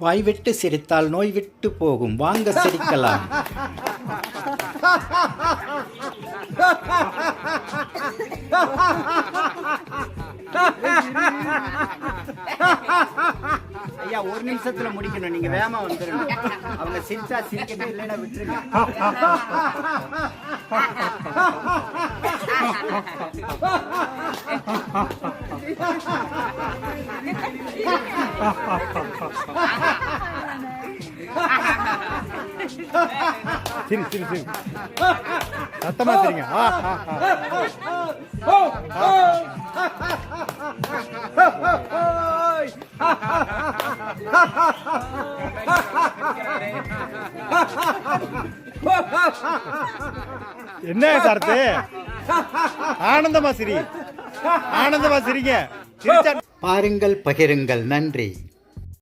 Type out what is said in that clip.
வாய் விட்டு சிரித்தால் நோய் விட்டு போகும், வாங்க சிரிக்கலாம். ஐயா, ஒரு நிமிஷத்துல முடிக்கணும், நீங்க வேகமா வந்துடணும். அவங்க சிரிச்சா சிரிக்கவே இல்லைன்னா விட்டுருங்க. சரி சரி சரி, சத்தமா சரிங்க. என்ன கருத்து? ஆனந்தமா சிரி, ஆனந்தமா சிரிங்க. பாருங்கள், பகிருங்கள். நன்றி.